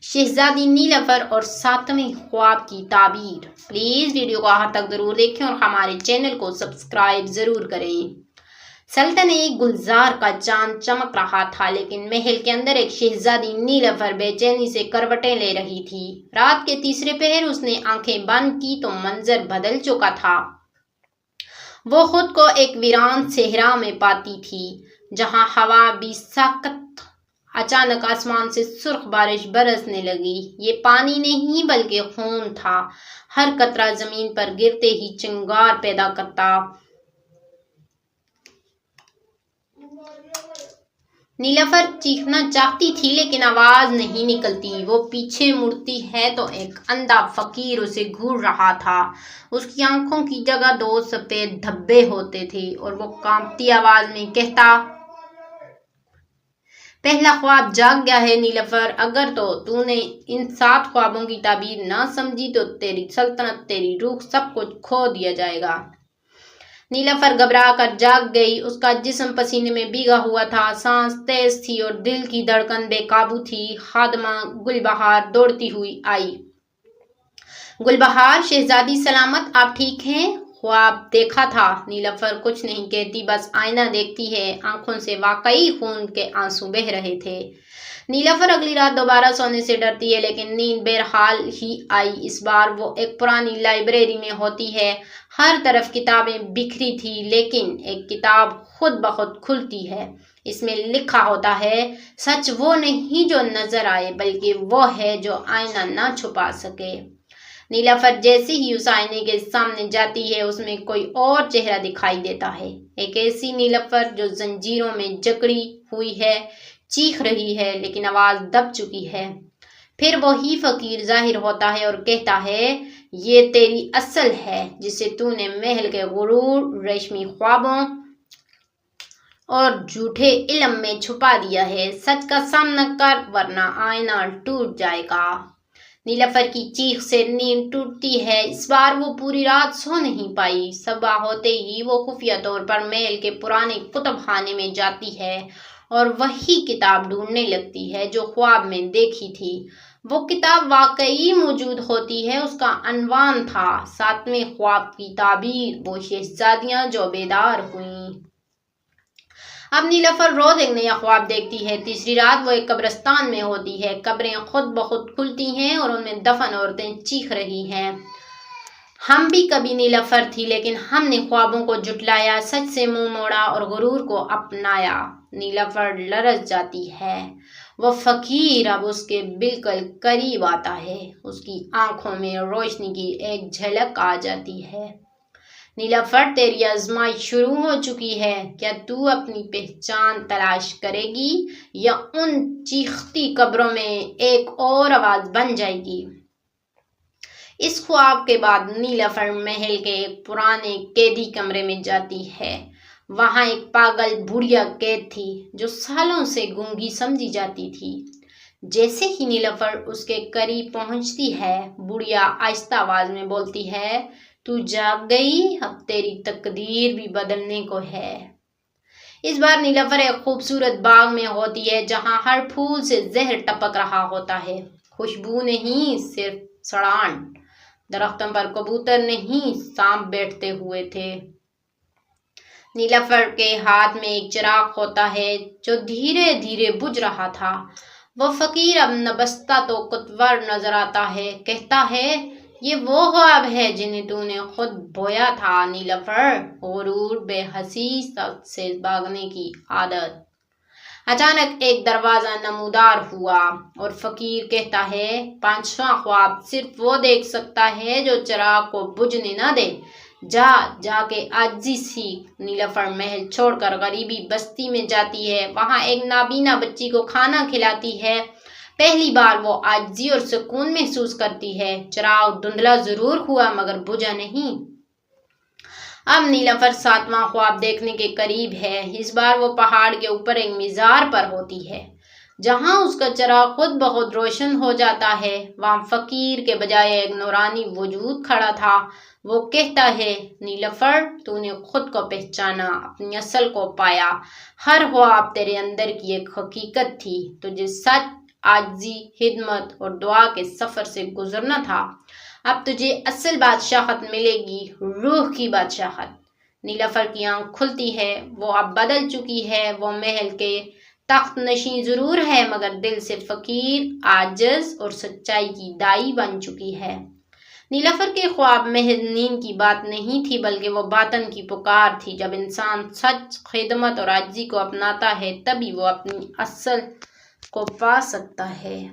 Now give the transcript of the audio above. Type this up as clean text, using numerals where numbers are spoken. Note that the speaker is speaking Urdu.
شہزادی نیلوفر اور 7ویں خواب کی تعبیر۔ پلیز ویڈیو کو آخر تک ضرور دیکھیں اور ہمارے چینل کو سبسکرائب ضرور کریں۔ سلطنت گلزار کا چاند چمک رہا تھا، لیکن محل کے اندر ایک شہزادی نیلوفر بے چینی سے کروٹیں لے رہی تھی۔ رات کے تیسرے پہر اس نے آنکھیں بند کی تو منظر بدل چکا تھا۔ وہ خود کو ایک ویران صحرا میں پاتی تھی، جہاں ہوا بھی ساکت۔ اچانک آسمان سے سرخ بارش برسنے لگی۔ یہ پانی نہیں بلکہ خون تھا، ہر قطرہ زمین پر گرتے ہی چنگار پیدا کرتا۔ نیلوفر چیخنا چاہتی تھی لیکن آواز نہیں نکلتی۔ وہ پیچھے مڑتی ہے تو ایک اندھا فقیر اسے گھور رہا تھا۔ اس کی آنکھوں کی جگہ 2 سفید دھبے ہوتے تھے اور وہ کانپتی آواز میں کہتا، پہلا خواب جاگ گیا ہے نیلوفر۔ اگر تو نے ان 7 خوابوں کی تعبیر نہ سمجھی تو تیری سلطنت، تیری روح، سب کچھ کھو دیا جائے گا۔ نیلوفر گھبرا کر جاگ گئی۔ اس کا جسم پسینے میں بھیگا ہوا تھا، سانس تیز تھی اور دل کی دھڑکن بے قابو تھی۔ خادمہ گلبہار دوڑتی ہوئی آئی۔ گلبہار، شہزادی سلامت، آپ ٹھیک ہیں؟ خواب دیکھا تھا۔ نیلوفر کچھ نہیں کہتی، بس آئینہ دیکھتی ہے۔ آنکھوں سے واقعی خون کے آنسو بہہ رہے تھے۔ نیلوفر اگلی رات دوبارہ سونے سے ڈرتی ہے، لیکن نیند بہرحال ہی آئی۔ اس بار وہ ایک پرانی لائبریری میں ہوتی ہے۔ ہر طرف کتابیں بکھری تھی، لیکن ایک کتاب خود بخود کھلتی ہے۔ اس میں لکھا ہوتا ہے، سچ وہ نہیں جو نظر آئے، بلکہ وہ ہے جو آئینہ نہ چھپا سکے۔ نیلوفر جیسے ہی اس آئینے کے سامنے جاتی ہے، اس میں کوئی اور چہرہ دکھائی دیتا ہے۔ ایک ایسی نیلوفر جو زنجیروں میں جکڑی ہوئی ہے، چیخ رہی ہے لیکن آواز دب چکی ہے۔ پھر وہی فقیر ظاہر ہوتا ہے اور کہتا ہے، یہ تیری اصل ہے، جسے تو نے محل کے غرور، ریشمی خوابوں اور جھوٹے علم میں چھپا دیا ہے۔ سچ کا سامنا کر ورنہ آئینہ ٹوٹ جائے گا۔ نیلوفر کی چیخ سے نیند ٹوٹتی ہے۔ اس بار وہ پوری رات سو نہیں پائی۔ صبح ہوتے ہی وہ خفیہ طور پر محل کے پرانے کتب خانے میں جاتی ہے اور وہی کتاب ڈھونڈنے لگتی ہے جو خواب میں دیکھی تھی۔ وہ کتاب واقعی موجود ہوتی ہے۔ اس کا عنوان تھا 7ویں خواب کی تعبیر، وہ شہزادیاں جو بیدار ہوئیں۔ اب نیلوفر روز ایک نیا خواب دیکھتی ہے۔ تیسری رات وہ ایک قبرستان میں ہوتی ہے۔ قبریں خود بخود کھلتی ہیں اور ان میں دفن عورتیں چیخ رہی ہیں، ہم بھی کبھی نیلوفر تھی، لیکن ہم نے خوابوں کو جھٹلایا، سچ سے منہ موڑا اور غرور کو اپنایا۔ نیلوفر لرز جاتی ہے۔ وہ فقیر اب اس کے بالکل قریب آتا ہے۔ اس کی آنکھوں میں روشنی کی ایک جھلک آ جاتی ہے۔ نیلوفر، تیری آزمائش شروع ہو چکی ہے۔ کیا تو اپنی پہچان تلاش کرے گی یا ان چیختی قبروں میں ایک اور آواز بن جائے گی؟ اس خواب کے بعد نیلوفر محل کے ایک پرانے قیدی کمرے میں جاتی ہے۔ وہاں ایک پاگل بڑھیا قید تھی جو سالوں سے گونگی سمجھی جاتی تھی۔ جیسے ہی نیلوفر اس کے قریب پہنچتی ہے، بڑھیا آہستہ آواز میں بولتی ہے، تو جاگ گئی، اب تیری تقدیر بھی بدلنے کو ہے۔ اس بار نیلوفر ایک خوبصورت باغ میں ہوتی ہے جہاں ہر پھول سے زہر ٹپک رہا ہوتا ہے۔ خوشبو نہیں، صرف سڑان۔ درختوں پر کبوتر نہیں، سانپ بیٹھتے ہوئے تھے۔ نیلوفر کے ہاتھ میں ایک چراغ ہوتا ہے جو دھیرے دھیرے بجھ رہا تھا۔ وہ فقیر اب نبستہ تو قطور نظر آتا ہے، کہتا ہے، یہ وہ خواب ہے جنہیں تو نے خود بویا تھا نیلوفر، غرور، بے حسی، سچ سے بھاگنے کی عادت۔ اچانک ایک دروازہ نمودار ہوا اور فقیر کہتا ہے، 5واں خواب صرف وہ دیکھ سکتا ہے جو چراغ کو بجھنے نہ دے۔ جا کے عاجزی سیکھ۔ نیلوفر محل چھوڑ کر غریبی بستی میں جاتی ہے۔ وہاں ایک نابینا بچی کو کھانا کھلاتی ہے۔ پہلی بار وہ عاجزی اور سکون محسوس کرتی ہے۔ چراغ دھندلا ضرور ہوا مگر بجھا نہیں۔ اب نیلوفر 7واں خواب دیکھنے کے قریب ہے۔ اس بار وہ پہاڑ کے اوپر ایک مزار پر ہوتی ہے جہاں اس کا چراغ خود بخود روشن ہو جاتا ہے۔ وہاں فقیر کے بجائے ایک نورانی وجود کھڑا تھا۔ وہ کہتا ہے، نیلوفر، تو نے خود کو پہچانا، اپنی اصل کو پایا۔ ہر خواب تیرے اندر کی ایک حقیقت تھی۔ تجھے سچ، عاجزی، خدمت اور دعا کے سفر سے گزرنا تھا۔ اب تجھے اصل بادشاہت ملے گی، روح کی بادشاہت۔ نیلوفر کی آنکھ کھلتی ہے، وہ اب بدل چکی ہے۔ وہ محل کے تخت نشین ضرور ہے مگر دل سے فقیر، عاجز اور سچائی کی دائی بن چکی ہے۔ نیلوفر کے خواب محض نیند کی بات نہیں تھی بلکہ وہ باطن کی پکار تھی۔ جب انسان سچ، خدمت اور عاجزی کو اپناتا ہے تبھی وہ اپنی اصل کو پا سکتا ہے۔